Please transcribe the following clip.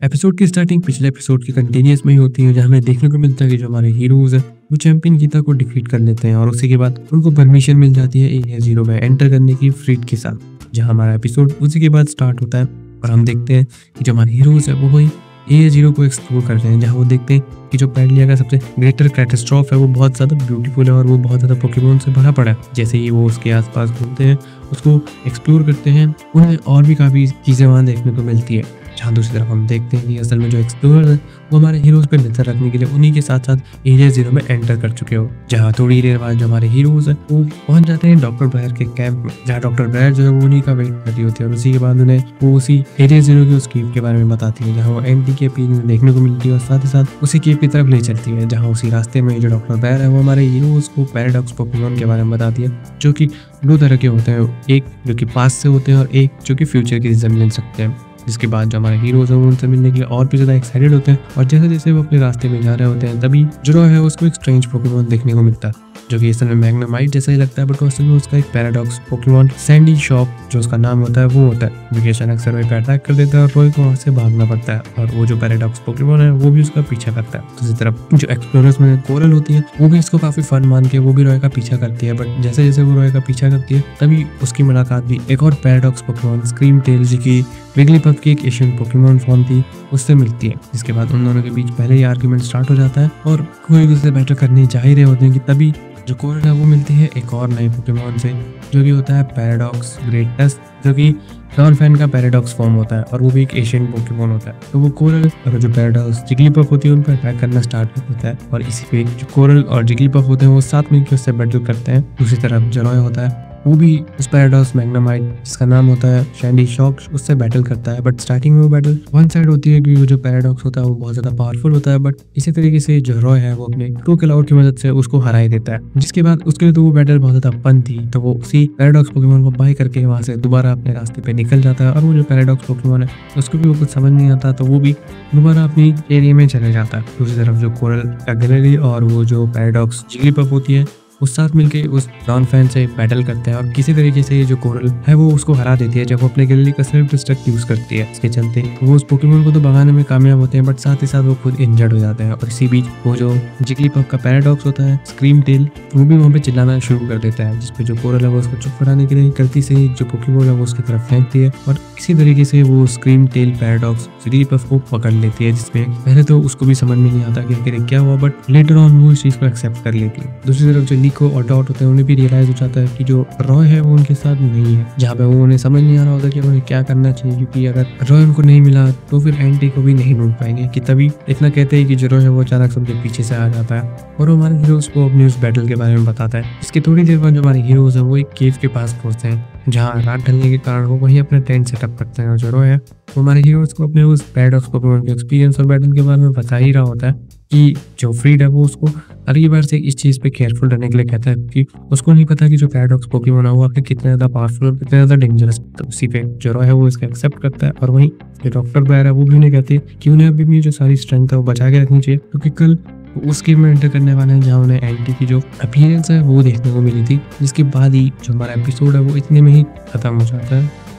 Episode की starting पिछले episode की कंटिन्यूस में ही होती है, जहाँ हमें देखने को मिलता है कि जो हमारे हीरोज हैं वो चैंपियन गीता को डिफीट कर लेते हैं और उसी के बाद उनको परमिशन मिल जाती है एरिया 0 में एंटर करने की फ्रीड के साथ। जहाँ हमारा एपिसोड उसी के बाद स्टार्ट होता है और हम देखते हैं कि जो हमारे हीरोज है वो वही एरिया 0 को एक्सप्लोर करते हैं, जहाँ वो देखते हैं कि जो पैडलिया का सबसे ग्रेटर कैटास्ट्रॉफ है वो बहुत ज़्यादा ब्यूटीफुल है और वो बहुत ज़्यादा पोकेमोन से भरा पड़ा है। जैसे ही वो उसके आसपास घूमते हैं, उसको एक्सप्लोर करते हैं, उन्हें और भी काफ़ी चीज़ें वहाँ देखने को मिलती है। जहाँ दूसरी तरफ हम देखते हैं कि असल में जो एक्सप्लोरर है वो हमारे हीरोज पर नजर रखने के लिए उन्हीं के साथ साथ एरिया 0 में एंटर कर चुके हो। जहाँ थोड़ी देर बाद जो हमारे हीरोज है वो पहुंच जाते हैं डॉक्टर ब्रायर के कैंप में, जहाँ डॉक्टर ब्रायर जो है वो उन्हीं का वेट कर रही होती है और उसी के बाद उन्हें वो उसी एरिया 0 की उस केव के बारे में बताती है, जहाँ वो एंटी के पीक देखने को मिलती है और साथ ही साथ उसी केव की तरफ ले चलती है, जहाँ उसी रास्ते में जो डॉक्टर ब्रायर है वो हमारे हीरोज को पैराडॉक्स पोकेमोन के बारे में बताती है, जो कि दो तरह के होते हैं, एक जो कि पास्ट से होते हैं और एक जो कि फ्यूचर की जन्म ले सकते हैं। जिसके बाद जो हमारे हीरोज हैं उनसे मिलने के लिए और भी ज़्यादा एक्साइटेड होते हैं और जैसे जैसे वो अपने रास्ते में जा रहे होते हैं तभी जो है उसको एक स्ट्रेंज पोकेमोन देखने को मिलता है, जो कि असल में मैग्नेमाइट जैसा ही लगता है, बट असल में उसका एक पैराडॉक्स पोकेमोन सैंडी शॉक जो उसका नाम होता है वो होता है, जो कि अचानक से रॉय पे अटैक कर देता है और रॉय को वहाँ से भागना पड़ता है और वो जो पैराडॉक्स पोकेमोन है वो भी उसका पीछा करता है। दूसरी तरफ जो एक्सप्लोरर्स में कोरल होती है वो भी इसको काफी फन मान के वो भी रॉय का पीछा करती है, बट जैसे जैसे वो रॉय का पीछा करती है तभी उसकी मुलाकात भी एक और paradox Pokemon scream tell G की विगलीपफ की एक एशियन पोकेमोन फॉर्म थी उससे मिलती है। जिसके बाद उन दोनों के बीच पहले ही आर्ग्यूमेंट स्टार्ट हो जाता है और कोई दूसरे बैटल करने जा ही रहे होते हैं कि तभी जो कोरल है वो मिलती है एक और नए पोकेमोन से, जो कि होता है पैराडॉक्स ग्रेटस, जो कि डॉनफैन का पैराडॉक्स फॉर्म होता है और वो भी एक एशियन पोकेमोन होता है। तो वो कोरल और जो पैराडॉक्स जिगलीपफ होती है उन पर अटैक करना स्टार्ट कर देता है और इसी पे जो कोरल और जिगलीपफ होते हैं वो साथ मिलकर उससे बैटल करते हैं। दूसरी तरफ जो रॉय होता है वो भी उस पैराडॉक्स मैग्नेमाइट जिसका नाम होता है सैंडी शॉक उससे बैटल करता है, बट स्टार्टिंग में वो बैटल वन साइड होती है क्योंकि जो पैराडॉक्स होता है वो बहुत ज्यादा पावरफुल होता है, बट इसी तरीके से जो रॉय है वो अपने टू क्लाउड की मदद से उसको हरा ही देता है। जिसके बाद उसके लिए तो वो बैटल बहुत ज्यादा फन थी, तो वो उसी पैराडॉक्स पोकेमोन को बाय करके वहां से दोबारा अपने रास्ते पे निकल जाता है और वो जो पैराडॉक्स पोकेमोन है उसको भी वो कुछ समझ नहीं आता, तो वो भी दोबारा अपनी एरिया में चले जाता है। दूसरी तरफ जो कोरल का गैलरी और वो जो पैराडॉक्स जिगलीपफ होती है उस साथ मिलके उस डॉनफैन से बैटल करते हैं और किसी तरीके से जो कोरल है वो उसको हरा देती है जब वो अपने गैलरी का सेल्फ डिस्ट्रक्ट यूज करती है। इसके चलते वो उस पोकेमोन को तो भगाने में कामयाब होते हैं, बट साथ ही साथ वो खुद इंजर्ड हो जाते हैं और इसी बीच वो जो जिगलीपफ का पैराडॉक्स होता है स्क्रीम टेल वो भी वहाँ पे चिल्लाना शुरू कर देता है, जिसपे जो कोरल है वो उसको चुप कराने के लिए गलती से जो पोकेमोन है वो उसकी तरफ फेंकती है और इसी तरीके से वो स्क्रीम टेल पैराडॉक्स जिगलीपफ को पकड़ लेती है, जिसमें पहले तो उसको भी समझ में नहीं आता कि आखिर क्या हुआ, बट लेटर ऑन वो इस चीज को एक्सेप्ट कर लेती है। दूसरी तरफ जो निको और डॉट होते हैं उन्हें भी रियलाइज हो जाता है कि जो रॉय है वो उनके साथ नहीं है, जहाँ पे वो उन्हें समझ नहीं आ रहा होता कि उन्हें क्या करना चाहिए, क्योंकि अगर रॉय उनको नहीं मिला तो फिर एंटी को भी नहीं ढूंढ पाएंगे। कि तभी इतना कहते हैं कि जो रॉय है वो अचानक सबके पीछे से आ जाता है और वो हमारे हीरोज को अपने उस बैटल के बारे में बताता है। इसके थोड़ी देर बाद जो हमारे हीरोज है वो एक केव के पास पहुंचते हैं, जहाँ रात ढलने के कारण वो वहीं अपने टेंट सेटअप करते हैं और जो रॉय है वो हमारे हीरोज को अपने उस पैराडॉक्स पोकेमोन के एक्सपीरियंस और बैटल के बारे में बता ही रहा होता है कि जो फ्रीड है वो उसको अगली बार से इस चीज़ पे केयरफुल रहने के लिए कहता है कि उसको नहीं पता कि जो पैराडॉक्स पोकेमोन है वो आखिर कितने ज़्यादा पावरफुल और कितने ज़्यादा डेंजरस। तो उसी पे जो रॉय है वो इसका एक्सेप्ट करता है और वहीं जो डॉक्टर ब्रायर है वो भी उन्हें कहती है कि उन्हें अभी भी जो सारी स्ट्रेंथ है वो बचा के रखनी चाहिए, क्योंकि कल उस गेम में एंटर करने वाले हैं जहाँ उन्हें एंटी की जो अपीयरेंस है वो देखने को मिली थी। जिसके बाद ही जो हमारा एपिसोड है वो इतने में ही खत्म हो जाता है।